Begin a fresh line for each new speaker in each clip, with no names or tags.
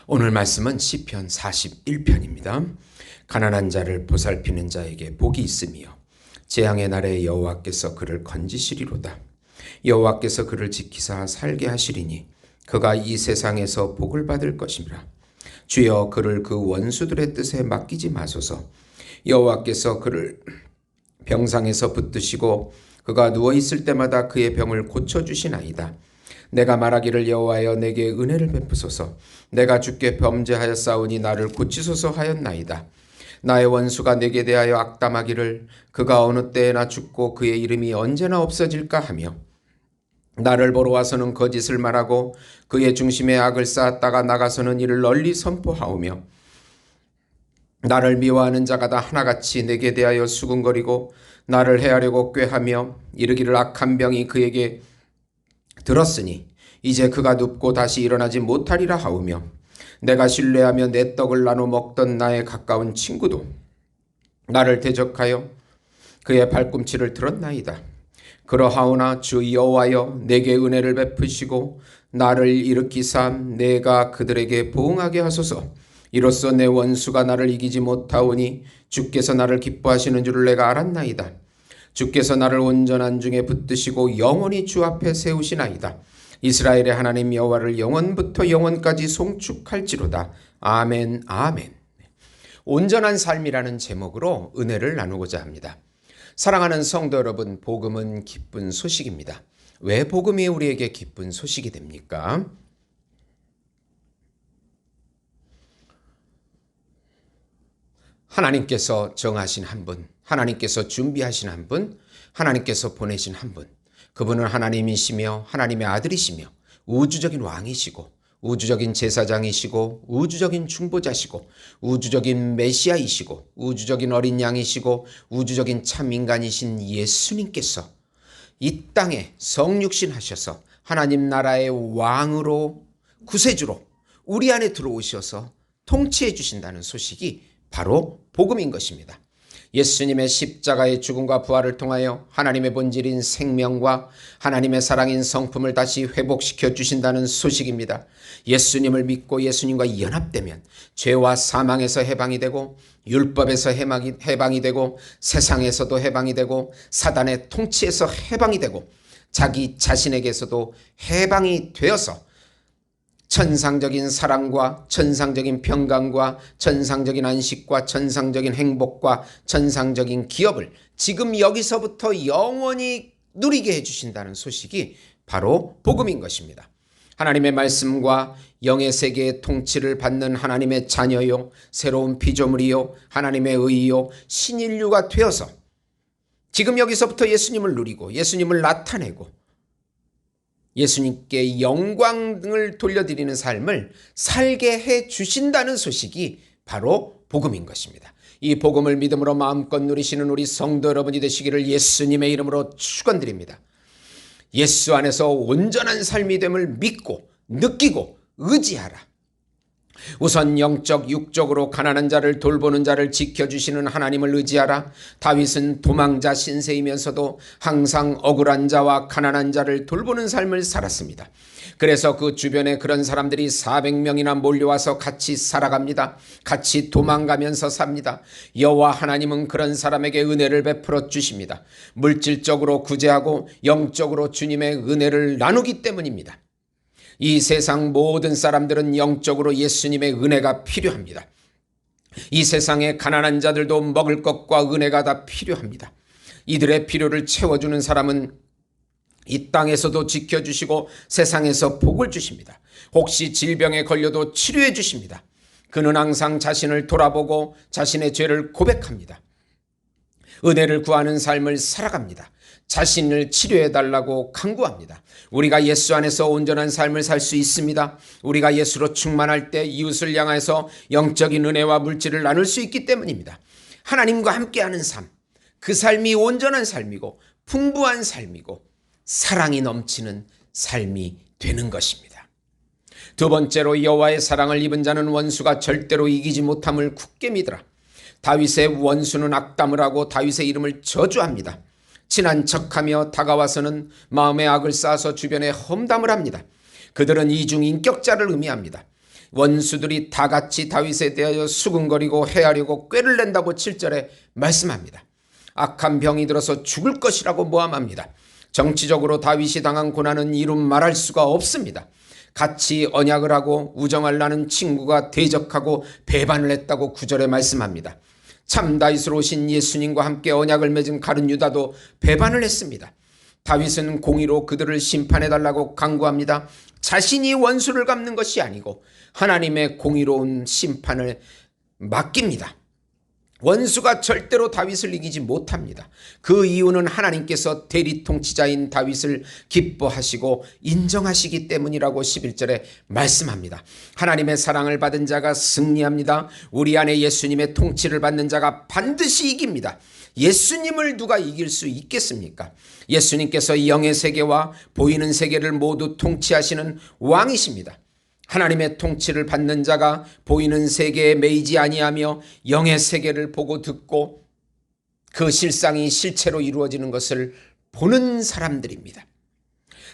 오늘 말씀은 시편 41편입니다. 가난한 자를 보살피는 자에게 복이 있으며 재앙의 날에 여호와께서 그를 건지시리로다. 여호와께서 그를 지키사 살게 하시리니 그가 이 세상에서 복을 받을 것이라. 주여 그를 그 원수들의 뜻에 맡기지 마소서. 여호와께서 그를 병상에서 붙드시고 그가 누워있을 때마다 그의 병을 고쳐주시나이다. 내가 말하기를 여호와여 내게 은혜를 베푸소서. 내가 주께 범죄하였사오니 나를 고치소서 하였나이다. 나의 원수가 내게 대하여 악담하기를 그가 어느 때에나 죽고 그의 이름이 언제나 없어질까 하며 나를 보러 와서는 거짓을 말하고 그의 중심에 악을 쌓았다가 나가서는 이를 널리 선포하오며 나를 미워하는 자가 다 하나같이 내게 대하여 수군거리고 나를 해하려고 꾀하며 이르기를 악한 병이 그에게 들었으니 이제 그가 눕고 다시 일어나지 못하리라 하오며 내가 신뢰하며 내 떡을 나눠 먹던 나의 가까운 친구도 나를 대적하여 그의 발꿈치를 들었나이다. 그러하오나 주 여호와여 내게 은혜를 베푸시고 나를 일으키사 내가 그들에게 보응하게 하소서. 이로써 내 원수가 나를 이기지 못하오니 주께서 나를 기뻐하시는 줄을 내가 알았나이다. 주께서 나를 온전한 중에 붙드시고 영원히 주 앞에 세우시나이다. 이스라엘의 하나님 여호와를 영원부터 영원까지 송축할지로다. 아멘 아멘. 온전한 삶이라는 제목으로 은혜를 나누고자 합니다. 사랑하는 성도 여러분, 복음은 기쁜 소식입니다. 왜 복음이 우리에게 기쁜 소식이 됩니까? 하나님께서 정하신 한 분, 하나님께서 준비하신 한 분, 하나님께서 보내신 한 분, 그분은 하나님이시며 하나님의 아들이시며 우주적인 왕이시고 우주적인 제사장이시고 우주적인 중보자시고 우주적인 메시아이시고 우주적인 어린 양이시고 우주적인 참 인간이신 예수님께서 이 땅에 성육신하셔서 하나님 나라의 왕으로 구세주로 우리 안에 들어오셔서 통치해 주신다는 소식이 바로 복음인 것입니다. 예수님의 십자가의 죽음과 부활을 통하여 하나님의 본질인 생명과 하나님의 사랑인 성품을 다시 회복시켜 주신다는 소식입니다. 예수님을 믿고 예수님과 연합되면 죄와 사망에서 해방이 되고 율법에서 해방이 되고 세상에서도 해방이 되고 사단의 통치에서 해방이 되고 자기 자신에게서도 해방이 되어서 천상적인 사랑과 천상적인 평강과 천상적인 안식과 천상적인 행복과 천상적인 기업을 지금 여기서부터 영원히 누리게 해주신다는 소식이 바로 복음인 것입니다. 하나님의 말씀과 영의 세계의 통치를 받는 하나님의 자녀요, 새로운 피조물이요, 하나님의 의요, 신인류가 되어서 지금 여기서부터 예수님을 누리고 예수님을 나타내고 예수님께 영광을 돌려드리는 삶을 살게 해 주신다는 소식이 바로 복음인 것입니다. 이 복음을 믿음으로 마음껏 누리시는 우리 성도 여러분이 되시기를 예수님의 이름으로 축원드립니다. 예수 안에서 온전한 삶이 됨을 믿고 느끼고 의지하라. 우선 영적 육적으로 가난한 자를 돌보는 자를 지켜주시는 하나님을 의지하라. 다윗은 도망자 신세이면서도 항상 억울한 자와 가난한 자를 돌보는 삶을 살았습니다. 그래서 그 주변에 그런 사람들이 400명이나 몰려와서 같이 살아갑니다. 같이 도망가면서 삽니다. 여호와 하나님은 그런 사람에게 은혜를 베풀어 주십니다. 물질적으로 구제하고 영적으로 주님의 은혜를 나누기 때문입니다. 이 세상 모든 사람들은 영적으로 예수님의 은혜가 필요합니다. 이 세상의 가난한 자들도 먹을 것과 은혜가 다 필요합니다. 이들의 필요를 채워주는 사람은 이 땅에서도 지켜주시고 세상에서 복을 주십니다. 혹시 질병에 걸려도 치료해 주십니다. 그는 항상 자신을 돌아보고 자신의 죄를 고백합니다. 은혜를 구하는 삶을 살아갑니다. 자신을 치료해달라고 간구합니다. 우리가 예수 안에서 온전한 삶을 살 수 있습니다. 우리가 예수로 충만할 때 이웃을 향해서 영적인 은혜와 물질을 나눌 수 있기 때문입니다. 하나님과 함께하는 삶, 그 삶이 온전한 삶이고 풍부한 삶이고 사랑이 넘치는 삶이 되는 것입니다. 두 번째로 여호와의 사랑을 입은 자는 원수가 절대로 이기지 못함을 굳게 믿으라. 다윗의 원수는 악담을 하고 다윗의 이름을 저주합니다. 친한 척하며 다가와서는 마음의 악을 쌓아서 주변에 험담을 합니다. 그들은 이중인격자를 의미합니다. 원수들이 다 같이 다윗에 대하여 수군거리고 해하려고 꾀를 낸다고 7절에 말씀합니다. 악한 병이 들어서 죽을 것이라고 모함합니다. 정치적으로 다윗이 당한 고난은 이루 말할 수가 없습니다. 같이 언약을 하고 우정하려는 친구가 대적하고 배반을 했다고 9절에 말씀합니다. 참 다윗으로 오신 예수님과 함께 언약을 맺은 가룟 유다도 배반을 했습니다. 다윗은 공의로 그들을 심판해달라고 간구합니다. 자신이 원수를 갚는 것이 아니고 하나님의 공의로운 심판을 맡깁니다. 원수가 절대로 다윗을 이기지 못합니다. 그 이유는 하나님께서 대리통치자인 다윗을 기뻐하시고 인정하시기 때문이라고 11절에 말씀합니다. 하나님의 사랑을 받은 자가 승리합니다. 우리 안에 예수님의 통치를 받는 자가 반드시 이깁니다. 예수님을 누가 이길 수 있겠습니까? 예수님께서 영의 세계와 보이는 세계를 모두 통치하시는 왕이십니다. 하나님의 통치를 받는 자가 보이는 세계에 매이지 아니하며 영의 세계를 보고 듣고 그 실상이 실체로 이루어지는 것을 보는 사람들입니다.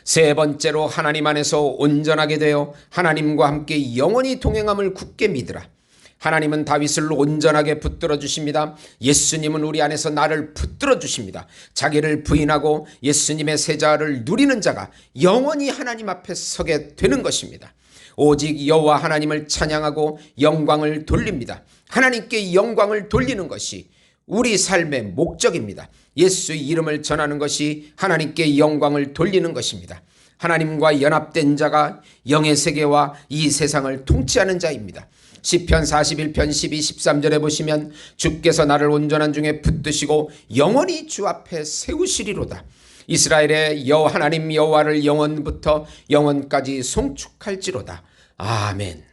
세 번째로 하나님 안에서 온전하게 되어 하나님과 함께 영원히 동행함을 굳게 믿으라. 하나님은 다윗을 온전하게 붙들어 주십니다. 예수님은 우리 안에서 나를 붙들어 주십니다. 자기를 부인하고 예수님의 세자를 누리는 자가 영원히 하나님 앞에 서게 되는 것입니다. 오직 여호와 하나님을 찬양하고 영광을 돌립니다. 하나님께 영광을 돌리는 것이 우리 삶의 목적입니다. 예수의 이름을 전하는 것이 하나님께 영광을 돌리는 것입니다. 하나님과 연합된 자가 영의 세계와 이 세상을 통치하는 자입니다. 시편 41편 12, 13절에 보시면 주께서 나를 온전한 중에 붙드시고 영원히 주 앞에 세우시리로다. 이스라엘의 하나님 여호와를 영원부터 영원까지 송축할지로다. 아멘.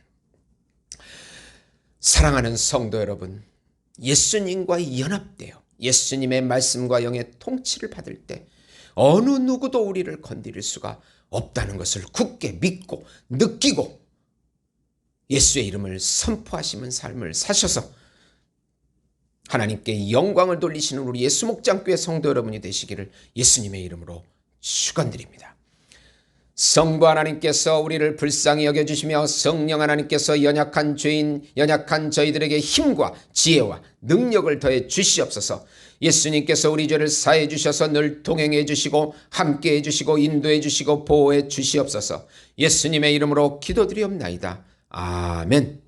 사랑하는 성도 여러분, 예수님과 연합되어 예수님의 말씀과 영의 통치를 받을 때 어느 누구도 우리를 건드릴 수가 없다는 것을 굳게 믿고 느끼고 예수의 이름을 선포하시는 삶을 사셔서 하나님께 영광을 돌리시는 우리 예수 목장교회 성도 여러분이 되시기를 예수님의 이름으로 축원드립니다. 성부 하나님께서 우리를 불쌍히 여겨주시며 성령 하나님께서 연약한 죄인, 연약한 저희들에게 힘과 지혜와 능력을 더해 주시옵소서. 예수님께서 우리 죄를 사해 주셔서 늘 동행해 주시고 함께해 주시고 인도해 주시고 보호해 주시옵소서. 예수님의 이름으로 기도드리옵나이다. 아멘.